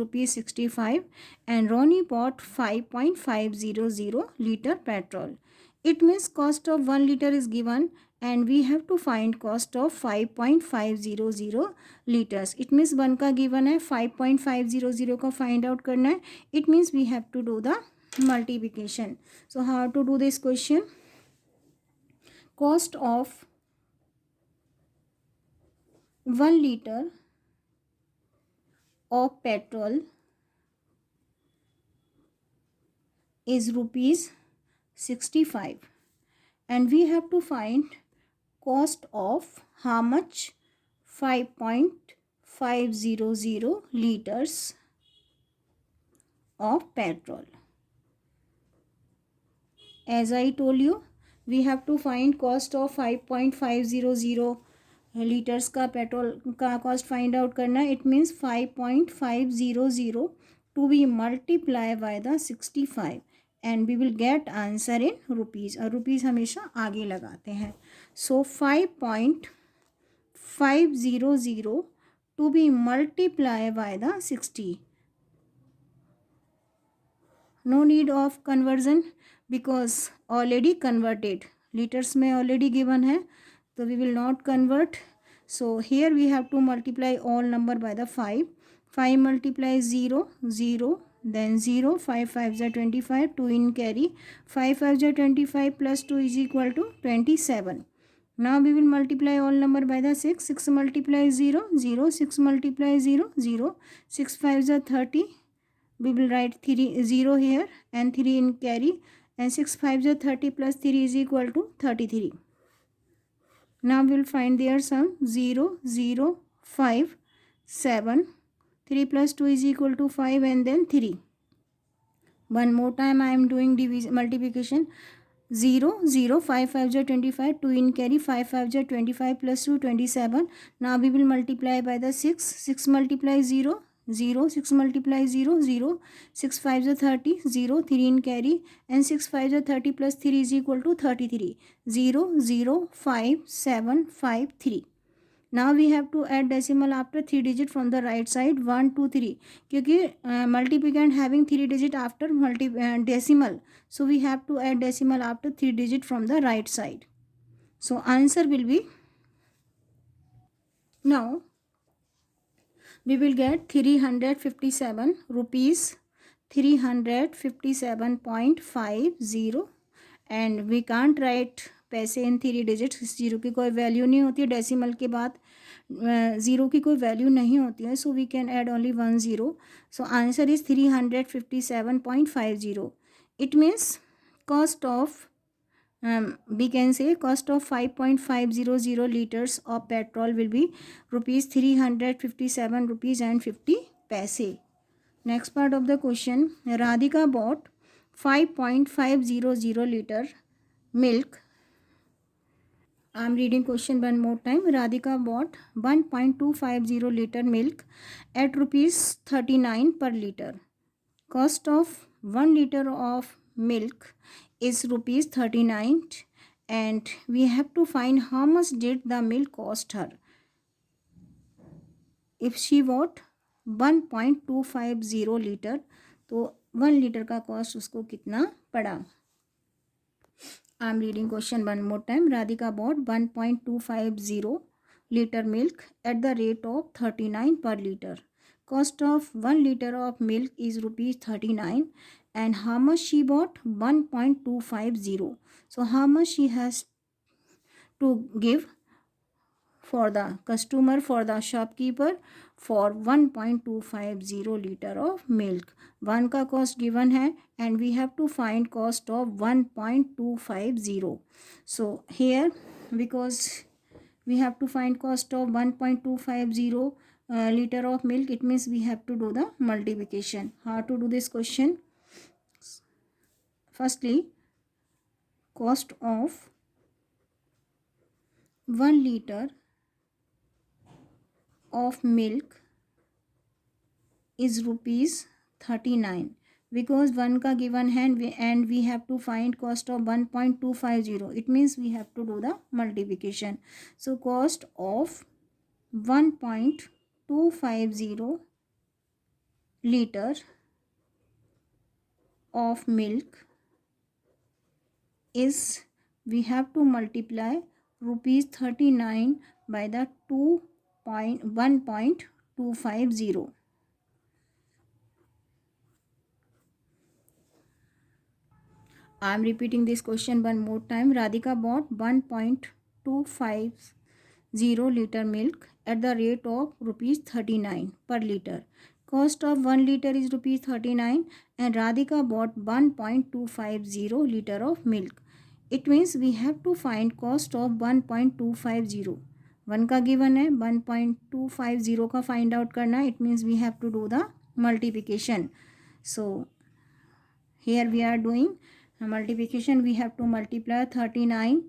rupees 65 and Ronnie bought 5.500 liter petrol. It means cost of 1 liter is given and we have to find cost of 5.500 liters. It means 1 का given है, 5.500 का find out करना है. It means we have to do the multiplication. So how to do this question? Cost of 1 liter of petrol is rupees 65 and we have to find cost of how much? 5.500 liters of petrol. As I told you, we have to find cost of 5.500 liters का petrol का cost find out करना. It means 5.500 to be multiplied by the 65 and we will get answer in rupees. और rupees हमेशा आगे लगाते हैं. So 5.500 to be multiplied by the 60. No need of conversion because already converted. Liters में already given है, so we will not convert. So here we have to multiply all number by the 5. 5 multiply 0, 0, then 0, 5 5s are 25, 2 in carry. 5 5s are 25 plus 2 is equal to 27. Now we will multiply all number by the 6. 6 multiply 0, 0, 6 multiply 0, 0, 6 5s are 30. We will write 0 here and 3 in carry and 6 5s are 30 plus 3 is equal to 33. Now we will find their sum. 0, 0, 5, 7, 3 plus 2 is equal to 5 and then 3. One more time I am doing division multiplication. 0, 0, 5 5s are 25, 2 in carry, 5 5s are 25 plus 2, 27. Now we will multiply by the 6. 6 multiply 0, 0, 6 multiply 0, 0, 6 5s are 30, 0, 3 in carry and 6 5s are 30 plus 3 is equal to 33. 0, 0, 5, 7, 5, 3. Now we have to add decimal after 3 digit from the right side. 1 2 3 क्योंकि multiplicand having 3 digit after decimal, so we have to add decimal after 3 digit from the right side. So answer will be, now we will get 357 rupees, 357.50 and we can't write पैसे इन 3 digits. Zero की कोई value नहीं होती है, decimal के बाद zero की कोई वैल्यू नहीं होती है. So we can add only 1 0. So answer is 357.50. It means cost of we can say cost of 5.500 liters of petrol will be rupees 357 rupees and 50 paise. Next part of the question, Radhika bought 5.500 liter milk. I am reading question one more time. Radhika bought 1.250 liter milk at rupees 39 per liter. Cost of 1 liter of milk is rupees 39 and we have to find how much did the milk cost her. If she bought 1.250 liter, तो 1 liter का cost उसको कितना पड़ा. I am reading question one more time. Radhika bought 1.250 liter milk at the rate of 39 per liter. Cost of 1 liter of milk is rupees 39 and how much she bought? 1.250. So how much she has to give for the customer, for the shopkeeper, for 1.250 liter of milk. 1 का cost given है and we have to find cost of 1.250. So here, because we have to find cost of 1.250 liter of milk, it means we have to do the multiplication. How to do this question? Firstly, cost of 1 liter of milk is rupees 39 because 1 का given है and we have to find cost of 1.250. It means we have to do the multiplication. So cost of 1.250 liter of milk is, we have to multiply rupees 39 by the 1.250. I am repeating this question one more time. Radhika bought 1.250 liter milk at the rate of rupees 39 per liter. Cost of 1 liter is rupees 39 and Radhika bought 1.250 liter of milk. It means we have to find cost of 1.250. 1 का given है, 1.250 का find out करना है. It means we have to do the multiplication. So here we are doing multiplication. We have to multiply 39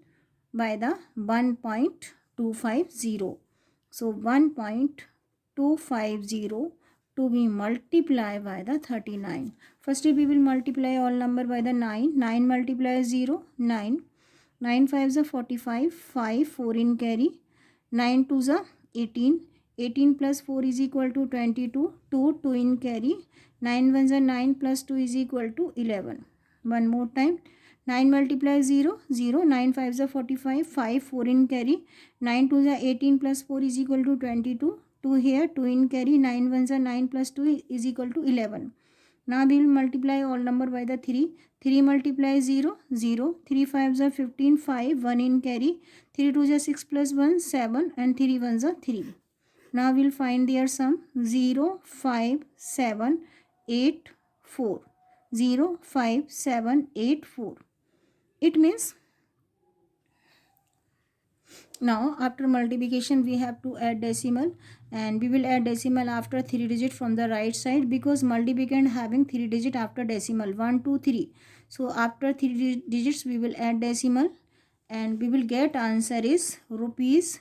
by the 1.250. So 1.250 to be multiplied by the 39. Firstly we will multiply all number by the 9. 9 multiply 0, 9. 9 5 is 45, 5, 4 in carry. 9 2 is 18. 18 plus 4 is equal to 22. 2, 2 in carry. 9 1 is 9 plus 2 is equal to 11. One more time. 9 multiply 0, 0. 9 5 is 45, 5, 4 in carry. 9 2 is 18 plus 4 is equal to 22. 2 here, 2 in carry. 9 1 is 9 plus 2 is equal to 11. Now we will multiply all number by the 3. 3 multiply 0, 0. 3 5 is 15, 5, 1 in carry. 3 2 is 6 plus 1, 7 and 3 1 is 3. Now we will find their sum. 0, 5, 7, 8, 4. 0, 5, 7, 8, 4. It means now after multiplication we have to add decimal, and we will add decimal after 3 digit from the right side, because multiplication having 3 digit after decimal 1 2 3. So after 3 digits we will add decimal and we will get answer is rupees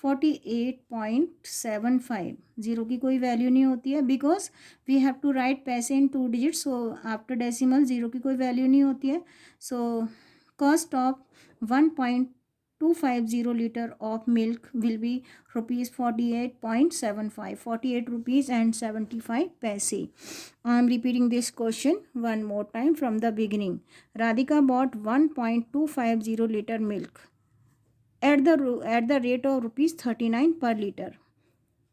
48.75. Zero की कोई value नहीं होती है because we have to write पैसे in 2 digit. So after decimal zero की कोई value नहीं होती है. So cost of 1.250 liter of milk will be rupees 48.75, 48 rupees and 75 paise. I am repeating this question one more time from the beginning. Radhika bought 1.250 liter milk at the rate of rupees 39 per liter.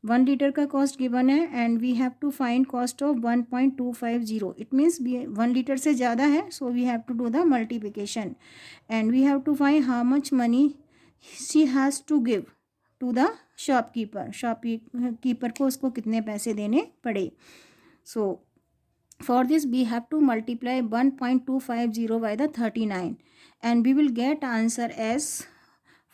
1 liter का cost given है and we have to find cost of 1.250. It means 1 litre से ज़्यादा है, so we have to do the multiplication and we have to find how much money she has to give to the shopkeeper को उसको कितने पैसे देने पड़े. So for this we have to multiply 1.250 by the 39 and we will get answer as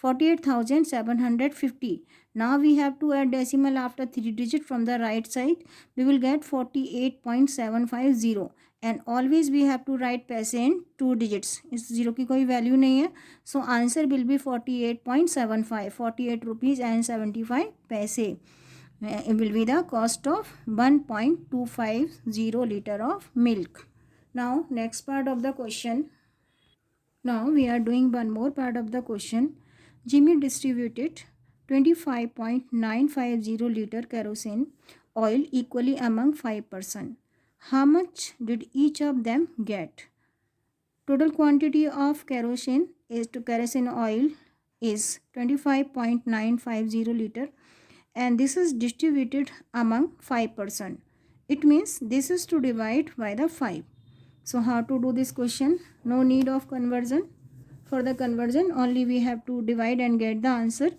48,750. Now we have to add decimal after 3 digit from the right side. We will get 48.750 and always we have to write paise in 2 digits. इस zero की कोई value नहीं है. So answer will be 48.75, 48 rupees and 75 paise. It will be the cost of 1.250 liter of milk. Now next part of the question. Now we are doing one more part of the question. Jimmy distributed 25.950 liter kerosene oil equally among 5 persons. How much did each of them get? Total quantity of kerosene oil is 25.950 liter and this is distributed among 5 persons. It means this is to divide by the 5. So how to do this question? No need of conversion. For the conversion only we have to divide and get the answer.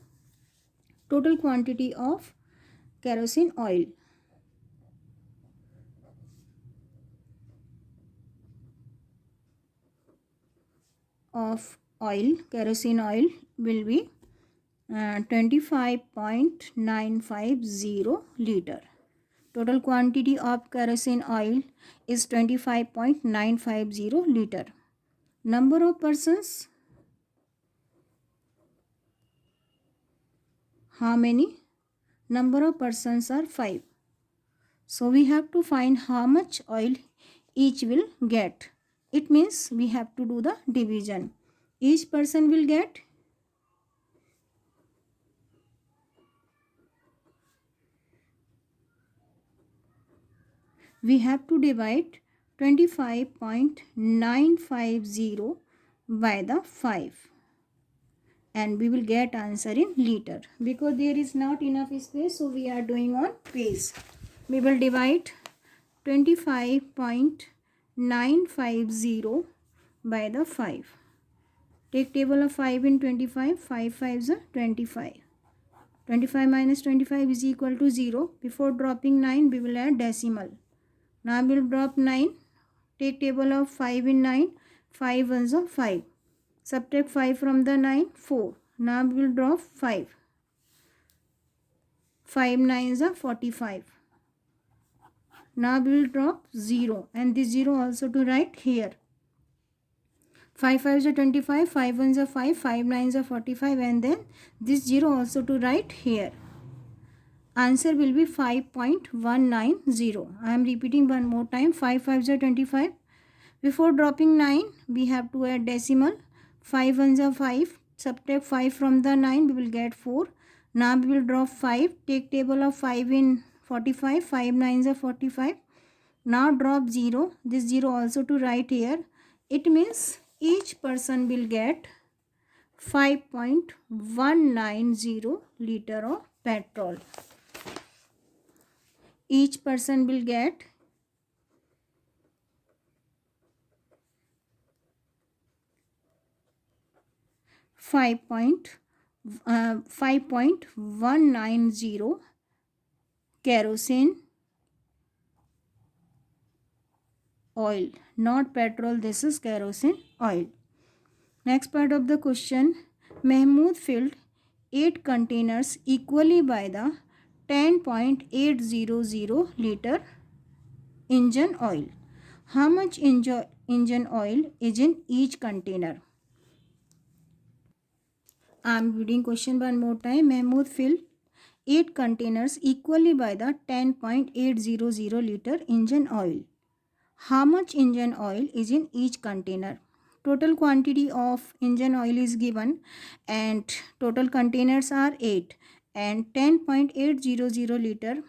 Total quantity of kerosene oil kerosene oil will be 25.950 liter. Total quantity of kerosene oil is 25.950 liter. Number of persons, how many? Number of persons are 5. So we have to find how much oil each will get. It means we have to do the division. Each person will get we have to divide 25.950 by the 5 and we will get answer in liter. Because there is not enough space, so we are doing on page. We will divide 25.950 by the 5. Take table of 5 in 25. 5 5s are 25. 25 minus 25 is equal to 0. Before dropping 9, we will add decimal. Now we will drop 9. Take table of 5 in 9. 5 ones are 5. Subtract 5 from the 9, 4. Now we will drop 5. 5 9s are 45. Now we will drop 0 and this 0 also to write here. 5 5s are 25, 5 1s are 5, 5 9s are 45 and then this 0 also to write here. Answer will be 5.190. I am repeating one more time. 5 5s are 25. Before dropping 9, we have to add decimal. 5 1s are 5. Subtract 5 from the 9, we will get 4. Now we will drop 5. Take table of 5 in 45. 5 9s are 45. Now drop 0. This 0 also to write here. It means each person will get 5.190 liter of petrol. Each person will get 5.190 kerosene oil, not petrol, this is kerosene oil. Next part of the question, Mahmood filled 8 containers equally by the 10.800 liter engine oil. How much engine oil is in each container? I am reading question one more time. Mahmood filled 8 containers equally by the 10.800 liter engine oil. How much engine oil is in each container? Total quantity of engine oil is given and total containers are 8 and 10.800 liter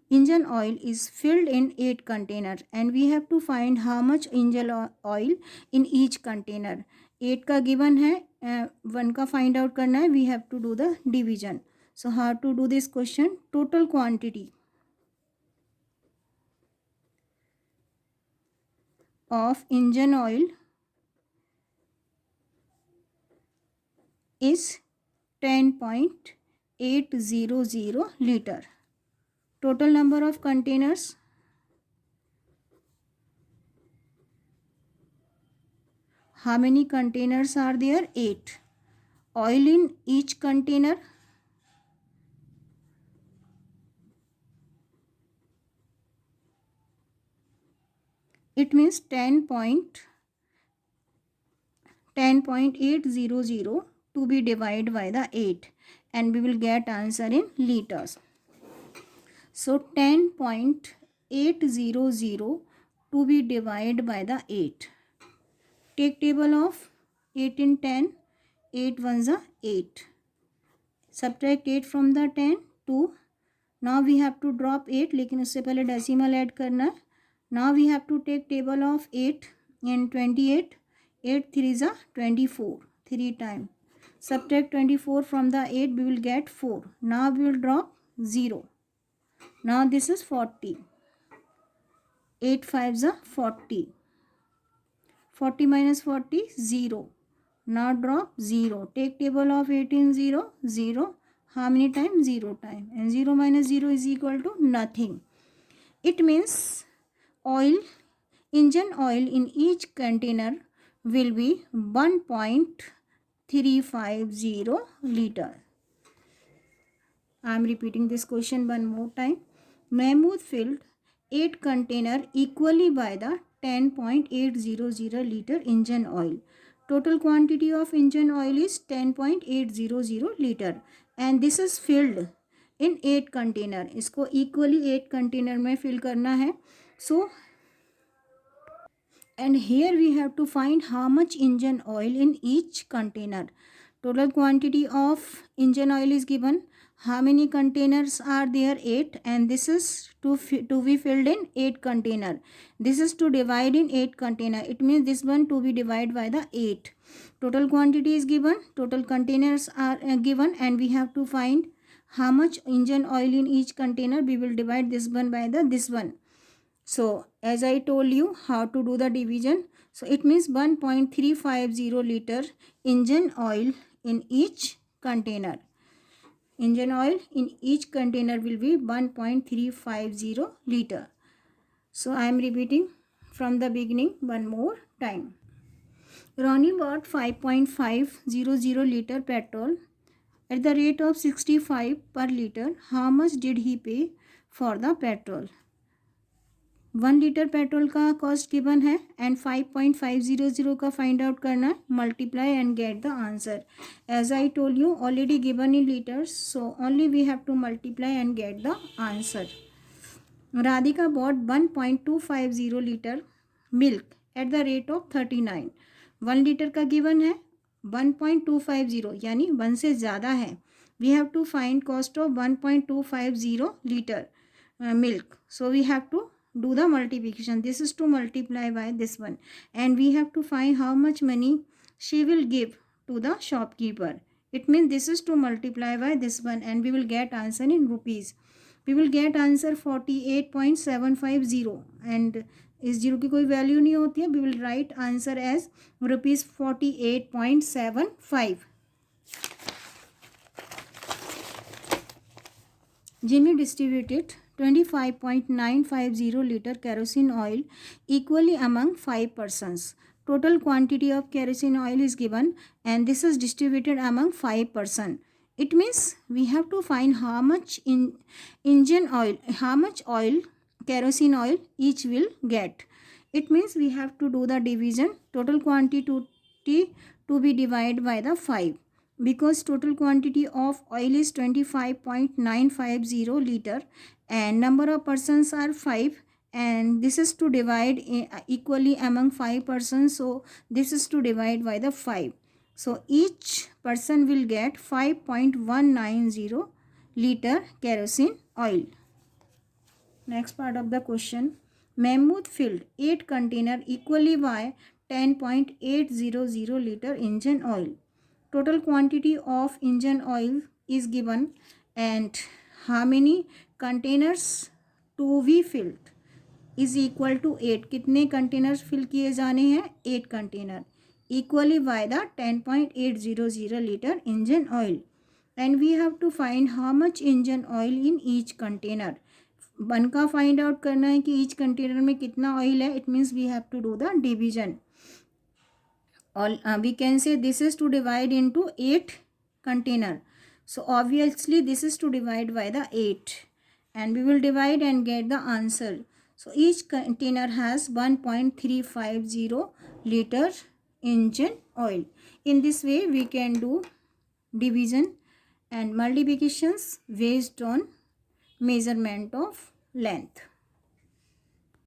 engine oil is filled in 8 containers and we have to find how much engine oil in each container. 8 का given है, 1 का find out करना है, we have to do the division. So how to do this question? Total quantity of engine oil is 10.800 liter. Total number of containers, how many containers are there? 8. Oil in each container, it means 10.800 to be divided by the 8 and we will get answer in liters. So 10.800 to be divided by the 8. Take table of 8 in 10. 8 ones are 8. Subtract 8 from the 10, 2. Now we have to drop 8, लेकिन उससे पहले decimal add करना है. Now we have to take table of 8 in 28. 8 3s are 24. 3 times. Subtract 24 from the 8, we will get 4. Now we will drop 0. Now this is 40. 8 5s are 40. 40 minus 40, 0. Now drop 0. Take table of 18, 0, 0. How many times? 0 times. And 0 minus 0 is equal to nothing. It means engine oil in each container will be 1.350 liter. I am repeating this question one more time. Mahmood filled 8 container equally by the 10.800 liter engine oil. Total quantity of engine oil is 10.800 liter and this is filled in 8 container. इसको equally 8 container में fill करना है. So and here we have to find how much engine oil in each container. Total quantity of engine oil is given. How many containers are there? 8, and this is to be filled in 8 container. This is to divide in 8 container. It means this one to be divided by the 8. Total quantity is given, total containers are given, and we have to find how much engine oil in each container. We will divide this one by this one. So as I told you how to do the division. So it means 1.350 liter engine oil in each container. Engine oil in each container will be 1.350 liter. So I am repeating from the beginning one more time. Ronnie bought 5.500 liter petrol at the rate of 65 per liter. How much did he pay for the petrol? 1 litre petrol का cost given है and 5.500 का find out करना है. Multiply and get the answer. As I told you already given in litres, so only we have to multiply and get the answer. Radhika bought 1.250 litre milk at the rate of 39. 1 litre का given है, 1.250 यानी 1 से ज़्यादा है. We have to find cost of 1.250 litre milk. So we have to do the multiplication. This is to multiply by this one, and we have to find how much money she will give to the shopkeeper. It means this is to multiply by this one, and we will get answer in rupees. We will get answer 48.750, and इस zero की कोई value नहीं होती है. We will write answer as rupees 48.75. Jimmy distributed 25.950 liter kerosene oil equally among 5 persons. Total quantity of kerosene oil is given, and this is distributed among 5 persons. It means we have to find how much engine oil, how much oil, kerosene oil each will get. It means we have to do the division. Total quantity to be divided by the 5. Because total quantity of oil is 25.950 liter and number of persons are 5, and this is to divide equally among 5 persons, so this is to divide by the 5. So each person will get 5.190 liter kerosene oil. Next part of the question. Mahmood filled 8 container equally by 10.800 liter engine oil. Total quantity of engine oil is given, and how many containers to be filled is equal to 8. कितने containers fill किए जाने हैं? 8 container equally by the 10.800 liter engine oil, and we have to find how much engine oil in each container. 1 का find out करना है कि each container में कितना oil है. It means we have to do the division. All we can say this is to divide into 8 container. So obviously this is to divide by the 8, and we will divide and get the answer. So each container has 1.350 liter engine oil. In this way we can do division and multiplications based on measurement of length.